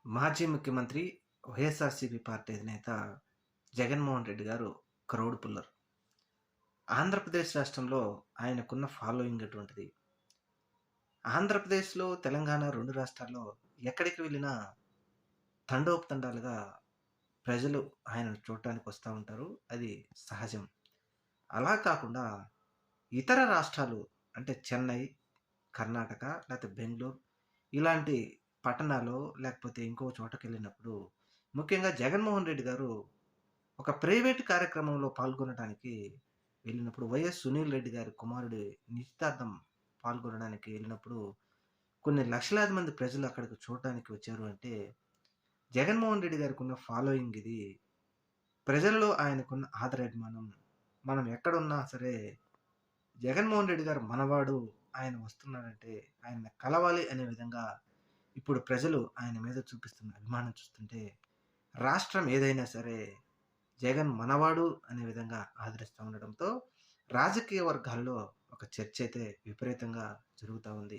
మాజీ ముఖ్యమంత్రి వైఎస్ఆర్‌సీపీ పార్టీ అధినేత జగన్మోహన్ రెడ్డి గారు క్రౌడ్ పుల్లర్. ఆంధ్రప్రదేశ్ రాష్ట్రంలో ఆయనకున్న ఫాలోయింగ్ అటువంటిది. ఆంధ్రప్రదేశ్‌లో, తెలంగాణ 2 రాష్ట్రాల్లో ఎక్కడికి వెళ్ళినా తండోపతండాలుగా ప్రజలు ఆయనను చూడటానికి వస్తా ఉంటారు. అది సహజం. అలా కాకుండా ఇతర రాష్ట్రాలు అంటే చెన్నై, కర్ణాటక లేకపోతే బెంగుళూరు ఇలాంటి పట్టణాల్లో లేకపోతే ఇంకో చోటకెళ్ళినప్పుడు ముఖ్యంగా జగన్మోహన్ రెడ్డి గారు ఒక ప్రైవేట్ కార్యక్రమంలో పాల్గొనడానికి వెళ్ళినప్పుడు వైఎస్ సునీల్ రెడ్డి గారి కుమారుడి నిశ్చితార్థం పాల్గొనడానికి వెళ్ళినప్పుడు కొన్ని లక్షలాది మంది ప్రజలు అక్కడికి చూడడానికి వచ్చారు అంటే జగన్మోహన్ రెడ్డి గారికి ఉన్న ఫాలోయింగ్ ఇది. ప్రజల్లో ఆయనకున్న ఆదరాభిమానం. మనం ఎక్కడున్నా సరే జగన్మోహన్ రెడ్డి గారు మనవాడు, ఆయన వస్తున్నాడంటే ఆయన్ని కలవాలి అనే విధంగా ఇప్పుడు ప్రజలు ఆయన మీద చూపిస్తున్న అభిమానం చూస్తుంటే రాష్ట్రం ఏదైనా సరే జగన్ మనవాడు అనే విధంగా ఆదరిస్తా ఉండడంతో రాజకీయ వర్గాల్లో ఒక చర్చ అయితే విపరీతంగా జరుగుతా ఉంది.